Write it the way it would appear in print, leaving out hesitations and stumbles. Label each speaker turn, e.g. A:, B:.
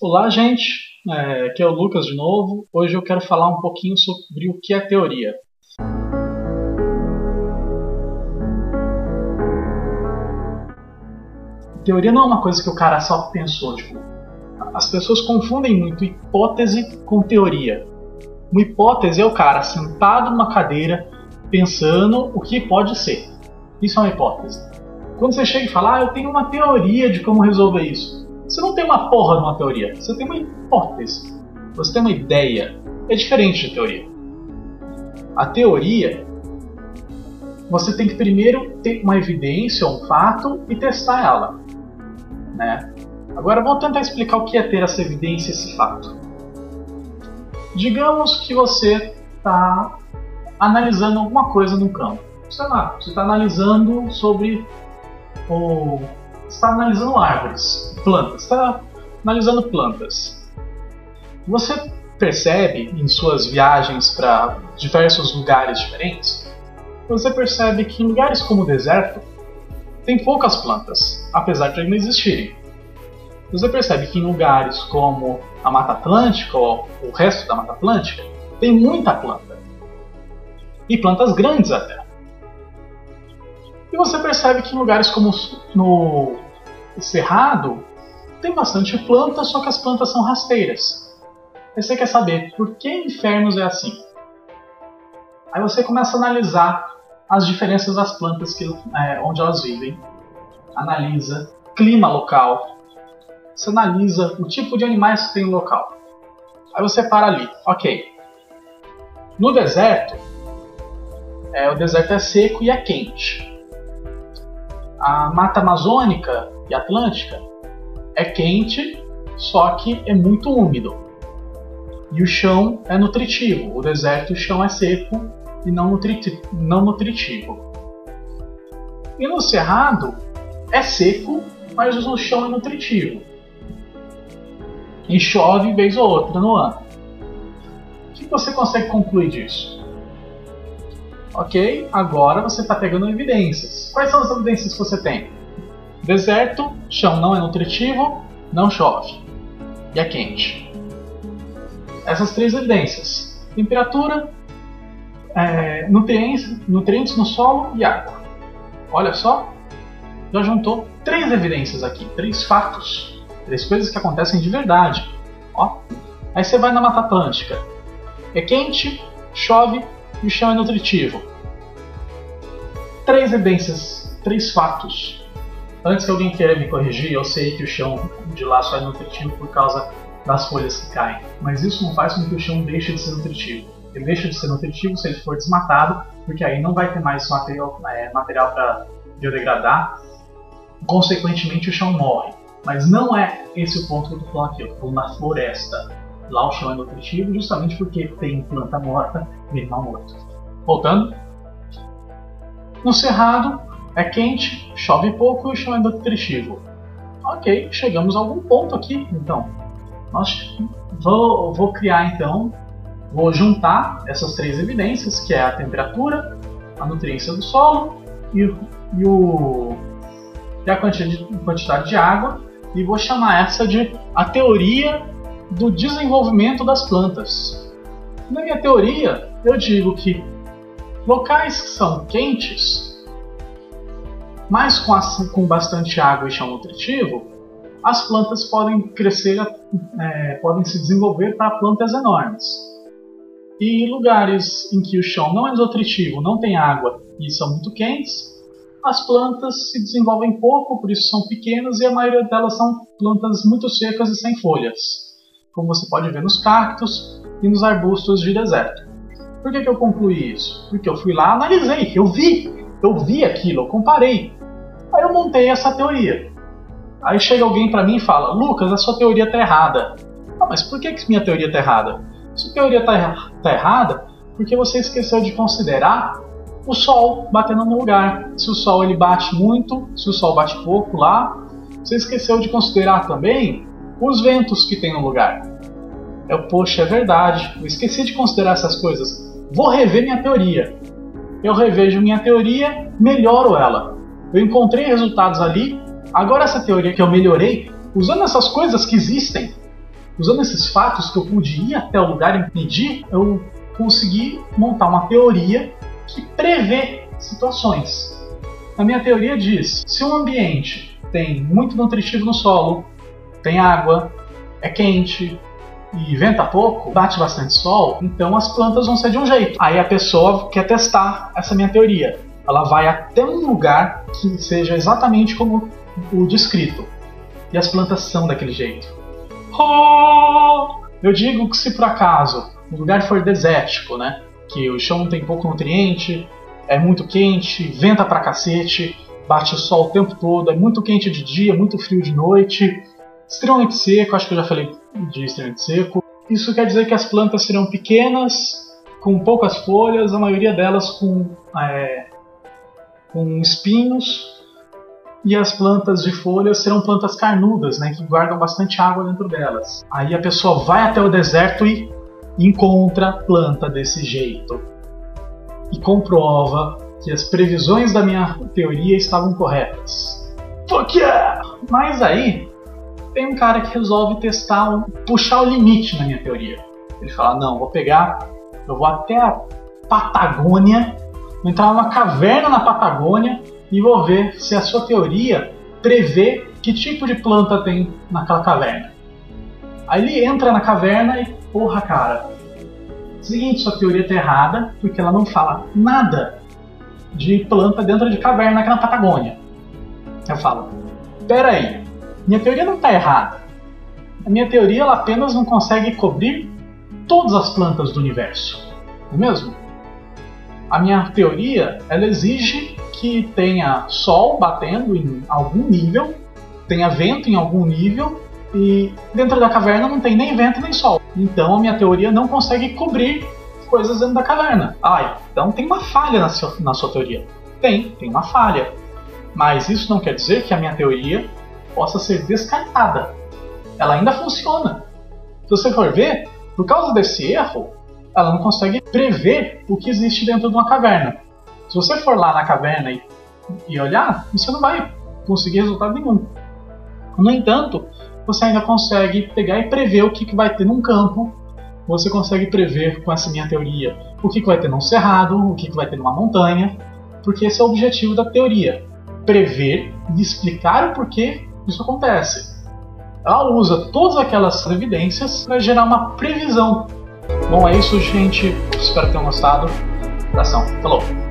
A: Olá, gente. Aqui é o Lucas de novo. Hoje eu quero falar um pouquinho sobre o que é teoria. Teoria não é uma coisa que o cara só pensou. As pessoas confundem muito hipótese com teoria. Uma hipótese é o cara sentado numa cadeira pensando o que pode ser. Isso é uma hipótese. Quando você chega e fala, eu tenho uma teoria de como resolver isso. Você não tem uma porra de uma teoria, você tem uma hipótese. Você tem uma ideia. É diferente de teoria. A teoria, você tem que primeiro ter uma evidência, um fato, e testar ela. Né? Agora vou tentar explicar o que é ter essa evidência e esse fato. Digamos que você está analisando alguma coisa no campo. Sei lá, você está analisando sobre você está analisando árvores, plantas, está analisando plantas. Você percebe em suas viagens para diversos lugares diferentes, você percebe que em lugares como o deserto tem poucas plantas, apesar de ainda existirem. Você percebe que em lugares como a Mata Atlântica ou o resto da Mata Atlântica tem muita planta. E plantas grandes até. E você percebe que em lugares como no Cerrado tem bastante planta, só que as plantas são rasteiras. Aí você quer saber por que infernos é assim? Aí você começa a analisar as diferenças das plantas onde elas vivem. Analisa clima local. Você analisa o tipo de animais que tem no local. Aí você para ali. Ok. No deserto, o deserto é seco e é quente. A Mata Amazônica e Atlântica é quente, só que é muito úmido. E o chão é nutritivo. O deserto, o chão é seco e não nutritivo. E no Cerrado é seco, mas o chão é nutritivo. E chove vez ou outra no ano. O que você consegue concluir disso? Ok, agora você está pegando evidências. Quais são as evidências que você tem? Deserto, chão não é nutritivo, não chove. E é quente. Essas três evidências. Temperatura, nutrientes no solo e água. Olha só, já juntou três evidências aqui, três fatos. Três coisas que acontecem de verdade. Ó. Aí você vai na Mata Atlântica. É quente, chove e o chão é nutritivo. Três evidências, três fatos. Antes que alguém queira me corrigir, eu sei que o chão de lá só é nutritivo por causa das folhas que caem. Mas isso não faz com que o chão deixe de ser nutritivo. Ele deixa de ser nutritivo se ele for desmatado, porque aí não vai ter mais material para biodegradar. Consequentemente, o chão morre. Mas não é esse o ponto que eu estou falando aqui. Eu estou falando na floresta. Lá o chão é nutritivo justamente porque tem planta morta e animal morto. Voltando. No Cerrado é quente, chove pouco e o chão é nutritivo. Ok, chegamos a algum ponto aqui. Então, vou criar então, vou juntar essas três evidências, que é a temperatura, a nutriência do solo e a quantidade de água, e vou chamar essa de a teoria do desenvolvimento das plantas. Na minha teoria, eu digo que locais que são quentes, mas com bastante água e chão nutritivo, as plantas podem crescer, podem se desenvolver para plantas enormes. E lugares em que o chão não é nutritivo, não tem água e são muito quentes, as plantas se desenvolvem pouco, por isso são pequenas, e a maioria delas são plantas muito secas e sem folhas, como você pode ver nos cactos e nos arbustos de deserto. Por que eu concluí isso? Porque eu fui lá, analisei, eu vi aquilo, eu comparei. Aí eu montei essa teoria. Aí chega alguém para mim e fala, Lucas, a sua teoria está errada. Mas por que minha teoria está errada? Sua teoria está errada porque você esqueceu de considerar o sol batendo no lugar. Se o sol ele bate muito, se o sol bate pouco lá, você esqueceu de considerar também os ventos que tem no lugar. Poxa, é verdade, eu esqueci de considerar essas coisas. Vou rever minha teoria. Eu revejo minha teoria, melhoro ela. Eu encontrei resultados ali, agora essa teoria que eu melhorei, usando essas coisas que existem, Usando esses fatos que eu pude ir até o lugar e medir, eu consegui montar uma teoria que prevê situações. A minha teoria diz: se um ambiente tem muito nutritivo no solo, tem água, é quente e venta pouco, bate bastante sol, então as plantas vão ser de um jeito. Aí a pessoa quer testar essa minha teoria. Ela vai até um lugar que seja exatamente como o descrito. E as plantas são daquele jeito. Eu digo que se por acaso o lugar for desértico, né, que o chão tem pouco nutriente, é muito quente, venta pra cacete, bate o sol o tempo todo, é muito quente de dia, muito frio de noite, extremamente seco, acho que eu já falei de extremamente seco. Isso quer dizer que as plantas serão pequenas, com poucas folhas, a maioria delas com espinhos, e as plantas de folhas serão plantas carnudas, né, que guardam bastante água dentro delas. Aí a pessoa vai até o deserto e encontra planta desse jeito. E comprova que as previsões da minha teoria estavam corretas. Fuck yeah! Mas aí tem um cara que resolve puxar o limite na minha teoria. Ele fala: não, eu vou até a Patagônia, vou entrar numa caverna na Patagônia e vou ver se a sua teoria prevê que tipo de planta tem naquela caverna. Aí ele entra na caverna e, porra, cara, seguinte, sua teoria tá errada, porque ela não fala nada de planta dentro de caverna aqui na Patagônia. Eu falo: pera aí, minha teoria não tá errada. A minha teoria ela apenas não consegue cobrir todas as plantas do universo, não é mesmo? A minha teoria ela exige que tenha sol batendo em algum nível, tenha vento em algum nível, e dentro da caverna não tem nem vento nem sol. Então a minha teoria não consegue cobrir coisas dentro da caverna. Então tem uma falha na sua teoria. Tem uma falha. Mas isso não quer dizer que a minha teoria possa ser descartada. Ela ainda funciona. Se você for ver, por causa desse erro, ela não consegue prever o que existe dentro de uma caverna. Se você for lá na caverna e olhar, você não vai conseguir resultado nenhum. No entanto, você ainda consegue pegar e prever o que vai ter num campo. Você consegue prever com essa minha teoria o que vai ter num cerrado, o que vai ter numa montanha, porque esse é o objetivo da teoria: prever e explicar o porquê isso acontece. Ela usa todas aquelas evidências para gerar uma previsão. Bom, é isso, gente. Espero que tenham gostado. Abração. Falou!